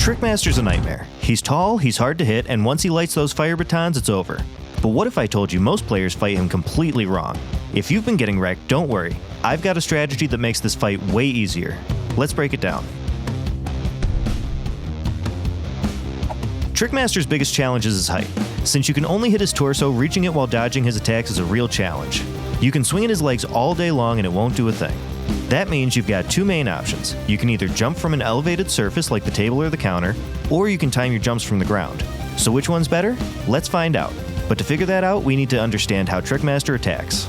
Trickmaster's a nightmare. He's tall, he's hard to hit, and once he lights those fire batons, it's over. But what if I told you most players fight him completely wrong? If you've been getting wrecked, don't worry. I've got a strategy that makes this fight way easier. Let's break it down. Trickmaster's biggest challenge is his height. Since you can only hit his torso, reaching it while dodging his attacks is a real challenge. You can swing at his legs all day long and it won't do a thing. That means you've got two main options. You can either jump from an elevated surface like the table or the counter, or you can time your jumps from the ground. So which one's better? Let's find out. But to figure that out, we need to understand how Trickmaster attacks.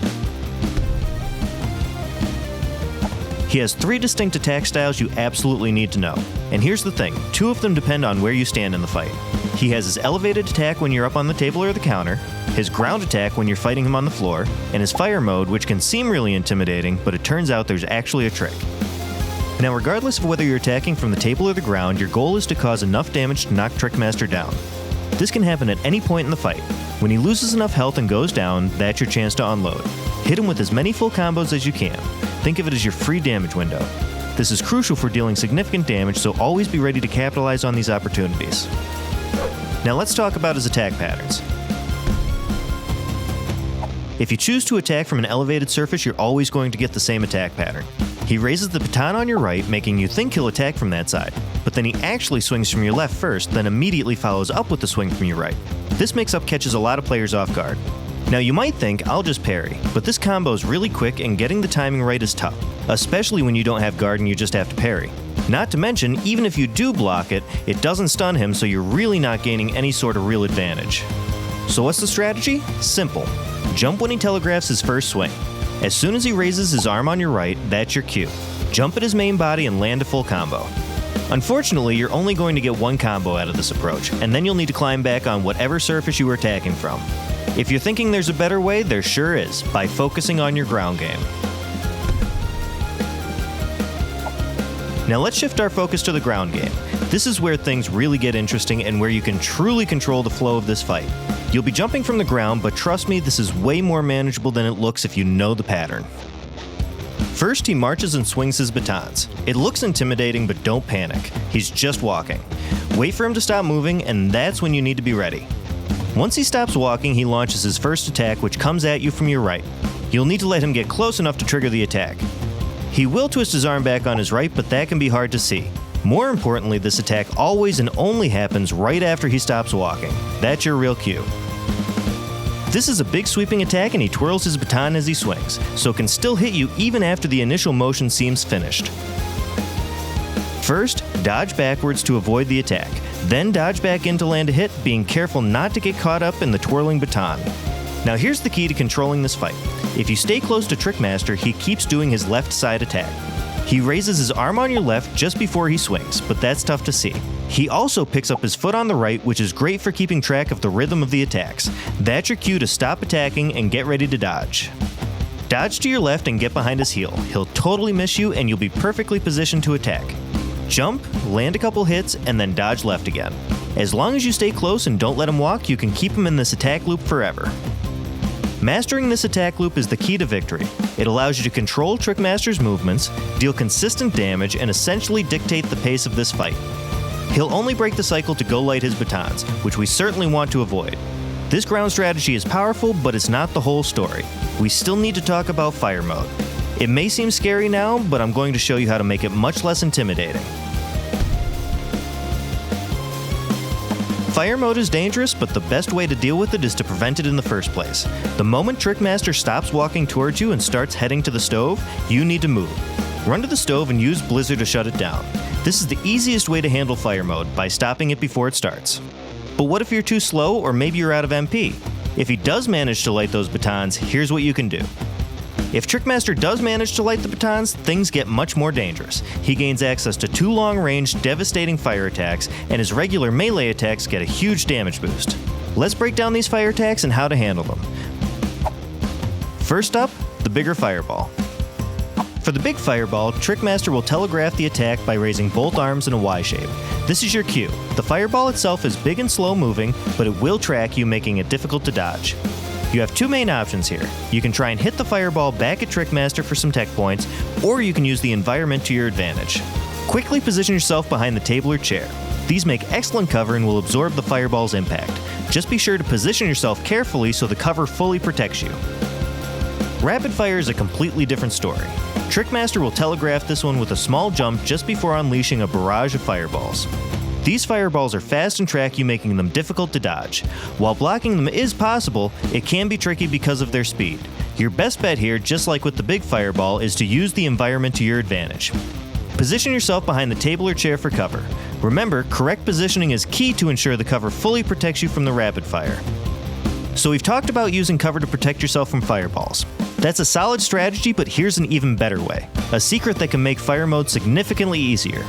He has three distinct attack styles you absolutely need to know. And here's the thing, two of them depend on where you stand in the fight. He has his elevated attack when you're up on the table or the counter, his ground attack when you're fighting him on the floor, and his fire mode, which can seem really intimidating, but it turns out there's actually a trick. Now, regardless of whether you're attacking from the table or the ground, your goal is to cause enough damage to knock Trickmaster down. This can happen at any point in the fight. When he loses enough health and goes down, that's your chance to unload. Hit him with as many full combos as you can. Think of it as your free damage window. This is crucial for dealing significant damage, so always be ready to capitalize on these opportunities. Now let's talk about his attack patterns. If you choose to attack from an elevated surface, you're always going to get the same attack pattern. He raises the baton on your right, making you think he'll attack from that side, but then he actually swings from your left first, then immediately follows up with the swing from your right. This mix-up catches a lot of players off guard. Now you might think, I'll just parry, but this combo is really quick and getting the timing right is tough, especially when you don't have guard and you just have to parry. Not to mention, even if you do block it, it doesn't stun him, so you're really not gaining any sort of real advantage. So what's the strategy? Simple. Jump when he telegraphs his first swing. As soon as he raises his arm on your right, that's your cue. Jump at his main body and land a full combo. Unfortunately, you're only going to get one combo out of this approach, and then you'll need to climb back on whatever surface you were attacking from. If you're thinking there's a better way, there sure is, by focusing on your ground game. Now let's shift our focus to the ground game. This is where things really get interesting and where you can truly control the flow of this fight. You'll be jumping from the ground, but trust me, this is way more manageable than it looks if you know the pattern. First, he marches and swings his batons. It looks intimidating, but don't panic. He's just walking. Wait for him to stop moving, and that's when you need to be ready. Once he stops walking, he launches his first attack, which comes at you from your right. You'll need to let him get close enough to trigger the attack. He will twist his arm back on his right, but that can be hard to see. More importantly, this attack always and only happens right after he stops walking. That's your real cue. This is a big sweeping attack and he twirls his baton as he swings, so it can still hit you even after the initial motion seems finished. First, dodge backwards to avoid the attack, then dodge back in to land a hit, being careful not to get caught up in the twirling baton. Now here's the key to controlling this fight. If you stay close to Trickmaster, he keeps doing his left side attack. He raises his arm on your left just before he swings, but that's tough to see. He also picks up his foot on the right, which is great for keeping track of the rhythm of the attacks. That's your cue to stop attacking and get ready to dodge. Dodge to your left and get behind his heel. He'll totally miss you and you'll be perfectly positioned to attack. Jump, land a couple hits, and then dodge left again. As long as you stay close and don't let him walk, you can keep him in this attack loop forever. Mastering this attack loop is the key to victory. It allows you to control Trickmaster's movements, deal consistent damage, and essentially dictate the pace of this fight. He'll only break the cycle to go light his batons, which we certainly want to avoid. This ground strategy is powerful, but it's not the whole story. We still need to talk about fire mode. It may seem scary now, but I'm going to show you how to make it much less intimidating. Fire mode is dangerous, but the best way to deal with it is to prevent it in the first place. The moment Trickmaster stops walking towards you and starts heading to the stove, you need to move. Run to the stove and use Blizzard to shut it down. This is the easiest way to handle fire mode, by stopping it before it starts. But what if you're too slow, or maybe you're out of MP? If he does manage to light those batons, here's what you can do. If Trickmaster does manage to light the batons, things get much more dangerous. He gains access to two long-range, devastating fire attacks, and his regular melee attacks get a huge damage boost. Let's break down these fire attacks and how to handle them. First up, the bigger fireball. For the big fireball, Trickmaster will telegraph the attack by raising both arms in a Y shape. This is your cue. The fireball itself is big and slow moving, but it will track you, making it difficult to dodge. You have two main options here. You can try and hit the fireball back at Trickmaster for some tech points, or you can use the environment to your advantage. Quickly position yourself behind the table or chair. These make excellent cover and will absorb the fireball's impact. Just be sure to position yourself carefully so the cover fully protects you. Rapid fire is a completely different story. Trickmaster will telegraph this one with a small jump just before unleashing a barrage of fireballs. These fireballs are fast and track you, making them difficult to dodge. While blocking them is possible, it can be tricky because of their speed. Your best bet here, just like with the big fireball, is to use the environment to your advantage. Position yourself behind the table or chair for cover. Remember, correct positioning is key to ensure the cover fully protects you from the rapid fire. So we've talked about using cover to protect yourself from fireballs. That's a solid strategy, but here's an even better way. A secret that can make fire mode significantly easier.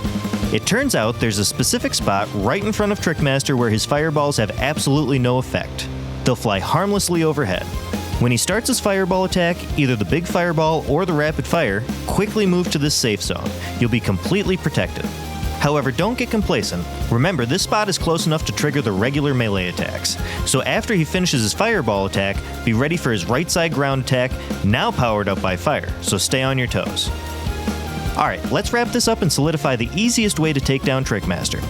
It turns out there's a specific spot right in front of Trickmaster where his fireballs have absolutely no effect. They'll fly harmlessly overhead. When he starts his fireball attack, either the big fireball or the rapid fire, quickly move to this safe zone. You'll be completely protected. However, don't get complacent. Remember, this spot is close enough to trigger the regular melee attacks. So after he finishes his fireball attack, be ready for his right side ground attack, now powered up by fire, so stay on your toes. Alright, let's wrap this up and solidify the easiest way to take down Trickmaster.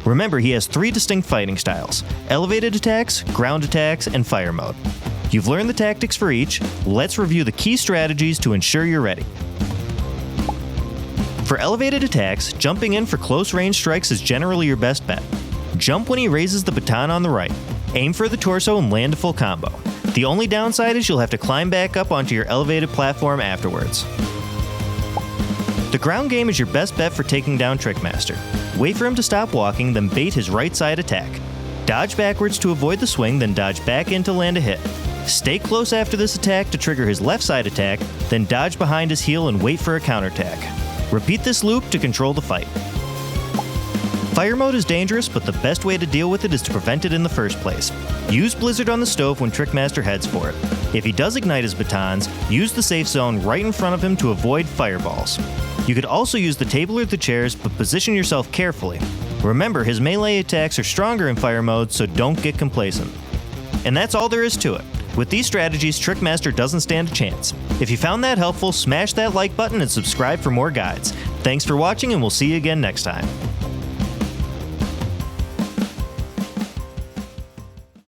Remember, he has 3 distinct fighting styles: elevated attacks, ground attacks, and fire mode. You've learned the tactics for each. Let's review the key strategies to ensure you're ready. For elevated attacks, jumping in for close range strikes is generally your best bet. Jump when he raises the baton on the right. Aim for the torso and land a full combo. The only downside is you'll have to climb back up onto your elevated platform afterwards. The ground game is your best bet for taking down Trickmaster. Wait for him to stop walking, then bait his right side attack. Dodge backwards to avoid the swing, then dodge back in to land a hit. Stay close after this attack to trigger his left side attack, then dodge behind his heel and wait for a counterattack. Repeat this loop to control the fight. Fire mode is dangerous, but the best way to deal with it is to prevent it in the first place. Use Blizzard on the stove when Trickmaster heads for it. If he does ignite his batons, use the safe zone right in front of him to avoid fireballs. You could also use the table or the chairs, but position yourself carefully. Remember, his melee attacks are stronger in fire mode, so don't get complacent. And that's all there is to it. With these strategies, Trickmaster doesn't stand a chance. If you found that helpful, smash that like button and subscribe for more guides. Thanks for watching, and we'll see you again next time.